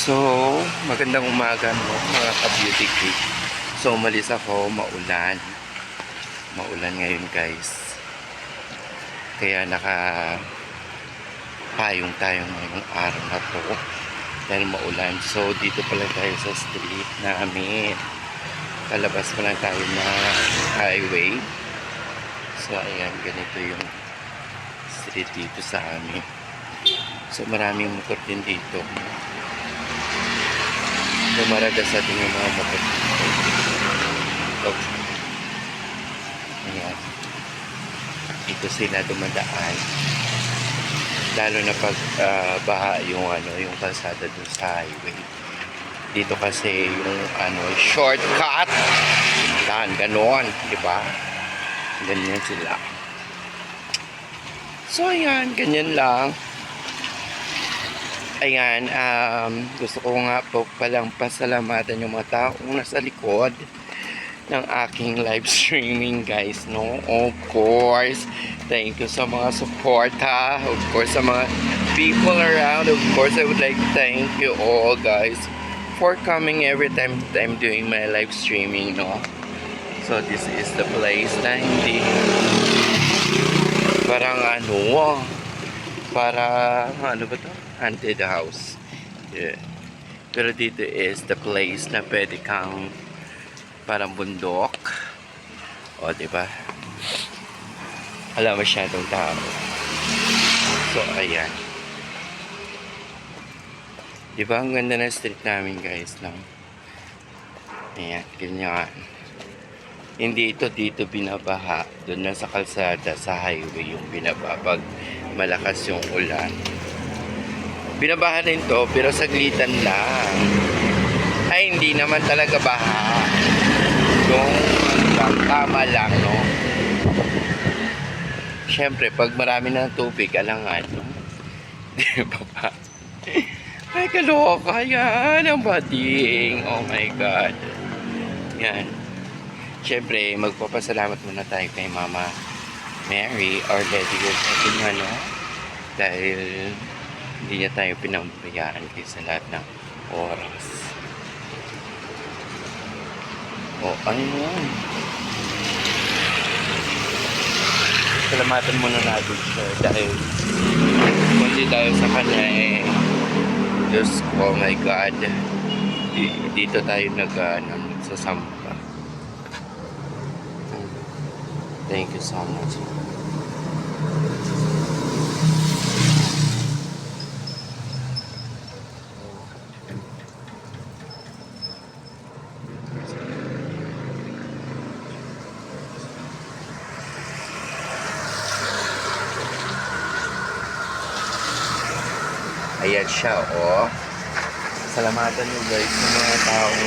So, magandang umaga mo mga ka-beauty geek. So, umalis ako, maulan. Maulan ngayon guys. Kaya payong tayo ngayong araw na to. Dahil maulan. So, dito pala tayo sa street namin. Kalabas pa lang tayo na highway. So, ayan, ganito yung street dito sa amin. So, maraming motor din dito. Lumaraga sa ating yung mga motor. Ayan. Dito sila dumadaan. Lalo na pag baha yung kalsada dun sa highway. Dito kasi yung shortcut. Ganon, di ba? Ganyan sila. So ayan, ganyan lang. Ayan, gusto ko nga po palang pasalamatan yung mga taong nasa likod ng aking live streaming guys, no? Of course, thank you sa mga suporta. Of course, sa mga people around. Of course, I would like to thank you all guys for coming every time I'm doing my live streaming, no? So, this is the place na hindi parang ano ba to? Haunted house. Yeah. Pero dito is the place na pwede kang parang bundok. O, diba? Wala masyadong tao. So, ayan. Diba? Ang ganda ng street namin, guys, no? Ayan, ganyan. Hindi ito dito binabaha. Doon na sa kalsada, sa highway yung binabaha pag malakas yung ulan. Binabaha rin to, pero saglitan lang. Ay, hindi naman talaga baha. Yung tama lang, no? Siyempre, pag marami ng tubig, alangan, no? Di ba ba? Ay, kaloka. Yan, ang bading. Oh my God. Yan. Siyempre, magpapasalamat muna tayo kay Mama Mary, Our Lady of Heaven, no? Dahil hindi niya tayo pinabayaan sa lahat ng oras. O, ano yan? Salamatan muna natin siya dahil kundi tayo sa kanya Diyos ko, oh my God. Dito tayo nagsasampa. Thank you so much. Ayan siya, oh. Salamatan nyo guys sa mga taong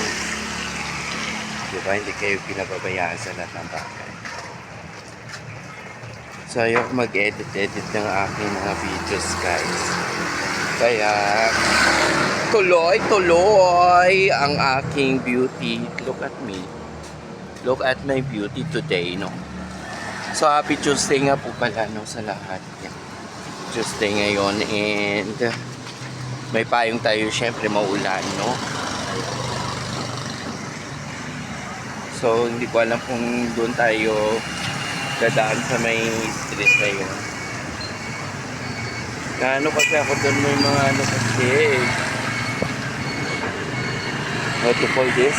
diba, hindi kayo pinababayaan sa lahat ng bagay. So, ayoko mag-edit ng aking mga videos, guys. Kaya, tuloy ang aking beauty. Look at me. Look at my beauty today, no? So, happy Tuesday nga po pala, no, sa lahat. Yeah. Tuesday ngayon, and may payong tayo, syempre maulan, no? So, hindi ko alam kung doon tayo dadaan sa may street na yun. Kasi ako doon may mga kasi what to call this?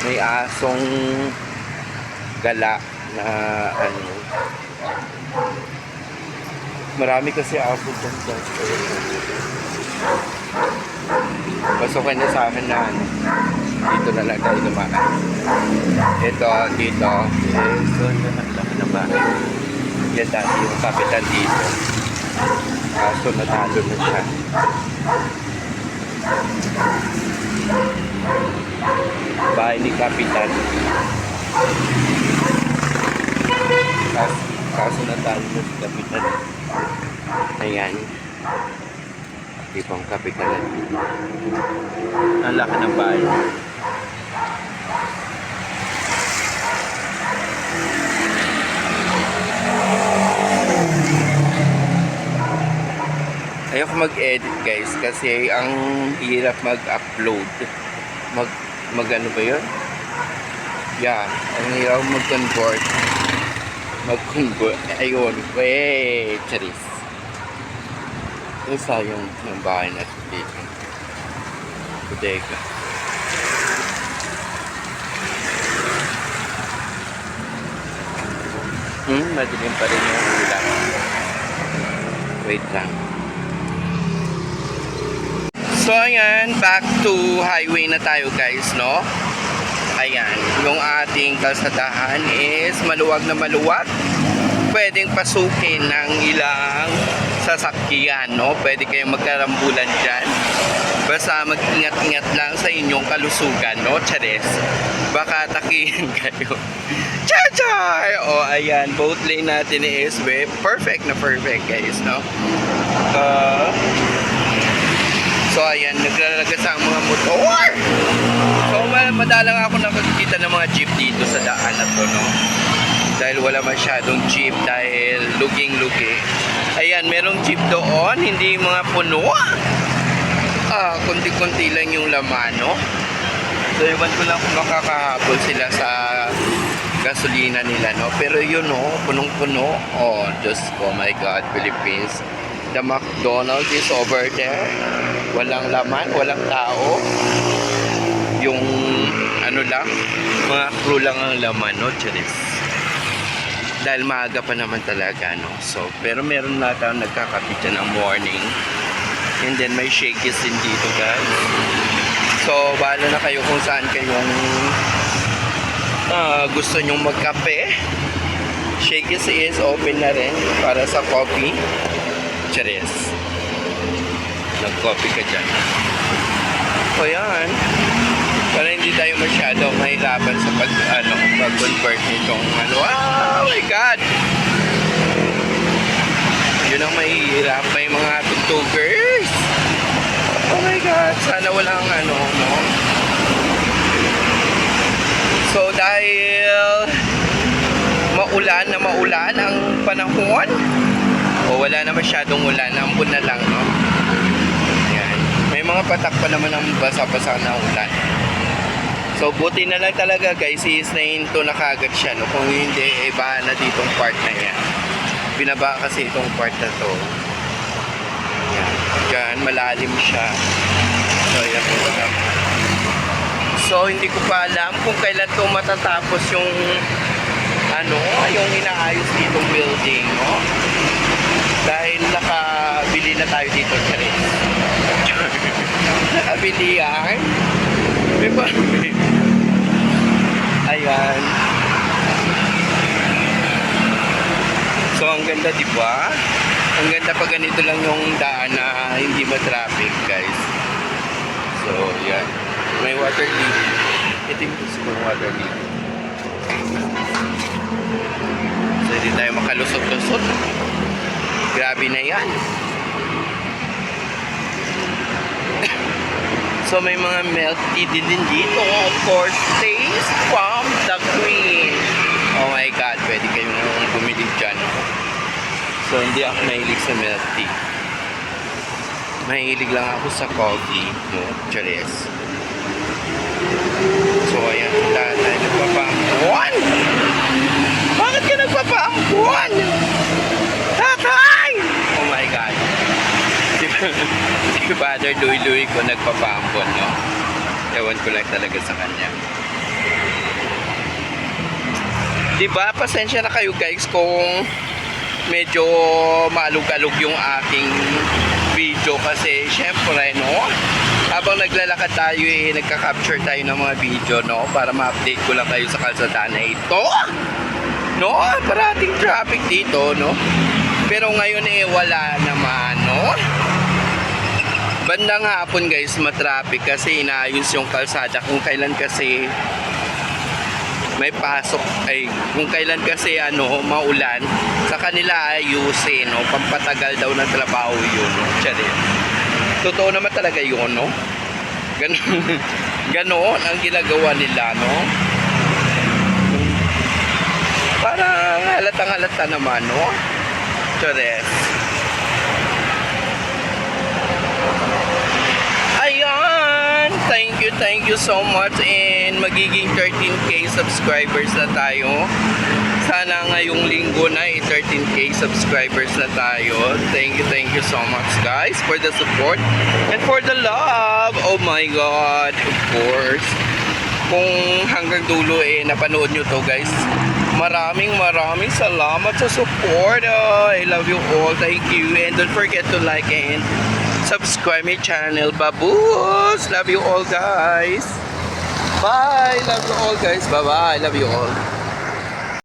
May asong gala na marami kasi aso dyan guys. Pasukan niya sa akin na dito na lang tayo dumaan. Ito, dito. So, yan ang laki na bahay. Yan dati yung kapitan dito. So, natalo na siya. Bahay ni kapitan. Kaso natalo na si kapitan. Ayan. Ibang kapitan na dito. Ang laki ng bahay. Ayoko mag-edit guys kasi ang hirap mag-upload. Mag ano ba yun? Yeah, ang hirap mag-convert. Ayun, wait, charis. Ito yung bahay natin dito. Bodega. Madilim pa rin yung ulan. Wait lang. So ayan, back to highway na tayo guys, no? Ayan, yung ating kalsadahan is maluwag na maluwag. Pwedeng pasukin ng ilang sasakyan, no? Pwede kayong magkarambulan dyan. Basta mag-ingat-ingat lang sa inyong kalusugan, no? Chares. Baka takihin kayo. Char! O, ayan, both lane natin is perfect na perfect, guys, no? So ayan, naglalagas ang mga motor. So madalang ako nakakita ng mga jeep dito sa daan na to, no? Dahil wala masyadong jeep dahil luging-lugi. Ayan, merong jeep doon, hindi mga puno. Kunti-kunti lang yung laman, no? So iwan ko lang kung makakahabol sila sa gasolina nila, no? Pero yun, no? Punong-puno. Oh, Diyos ko, my God, Philippines. The McDonald's is over there. Walang laman, walang tao. Yung ano lang, mga crew lang ang laman, no? Charis. Dahil maaga pa naman talaga, no? So, pero meron na tayong nagkakapit dyan ng morning. And then may shakies din dito, guys. So, bahala na kayo kung saan kayong gusto nyong magkape. Shakies is open na rin para sa coffee. Charis. Nag-coffee ka dyan. O yan. Para hindi tayo masyado mahirapan sa pag-convert nitong oh my God! Yun ang mahirap. May mga tugtugers. Oh my God! Sana walang no? So dahil maulan ang panahon, wala na masyadong ulan, ambon na lang, no? Yan. May mga patak pa naman ang basa-basa na ulan. So buti na lang talaga guys, is-nahinto na kagad siya, no? Kung hindi, baha na ditong part na yan. Binaba kasi itong part na to. Yan. Diyan, malalim siya. So yan. So hindi ko pa alam kung kailan to matatapos yung yung inaayos ditong building, no? Dahil nakabili na tayo dito sa rin. Nakabili yan. Ayan. So ang ganda, di ba? Ang ganda pag ganito lang yung daan na hindi ma-traffic, guys. So yan. May water lily. Ito yung gusto kong water lily. So hindi tayo makalusot-lusot. Grabe na yan. So may mga milk tea din dito. Of course, taste from the queen. Oh my God, pwede kayong bumili dyan. So hindi ako mahilig sa milk tea. Mahilig lang ako sa coffee, no? Charis. So ayan, tayo nagpapampuan. Bakit ka nagpapampuan? Tatay! Oh my God. Si Father Louie ko nagpapampon, no? Ewan ko lang talaga sa kanya. Diba, pasensya na kayo guys kung medyo maalog-alog yung aking video kasi syempre, no? Habang naglalakad tayo nagka-capture tayo ng mga video, no? Para ma-update ko lang kayo sa kalsada na ito. No? Parating traffic dito, no? Pero ngayon wala naman, no? Bandang hapon guys, matraffic kasi inaayos yung kalsada. Kung kailan kasi may pasok, kung kailan kasi maulan, sa kanila ayusin, no? Pampatagal daw ng trabaho yun, no? Tiyan. Totoo naman talaga yun, no? Ganon ang ginagawa nila, no? Para halatang halata naman, no? Chores. Thank you so much and magiging 13k subscribers na tayo. Sana ngayong linggo na 13k subscribers na tayo. Thank you so much guys for the support and for the love. Oh my God, of course. Kung hanggang dulo napanood nyo to guys, maraming salamat sa support. I love you all. Thank you. And don't forget to like and subscribe my channel. Baboos! Love you all guys. Bye. Love you all guys. Bye-bye. Love you all.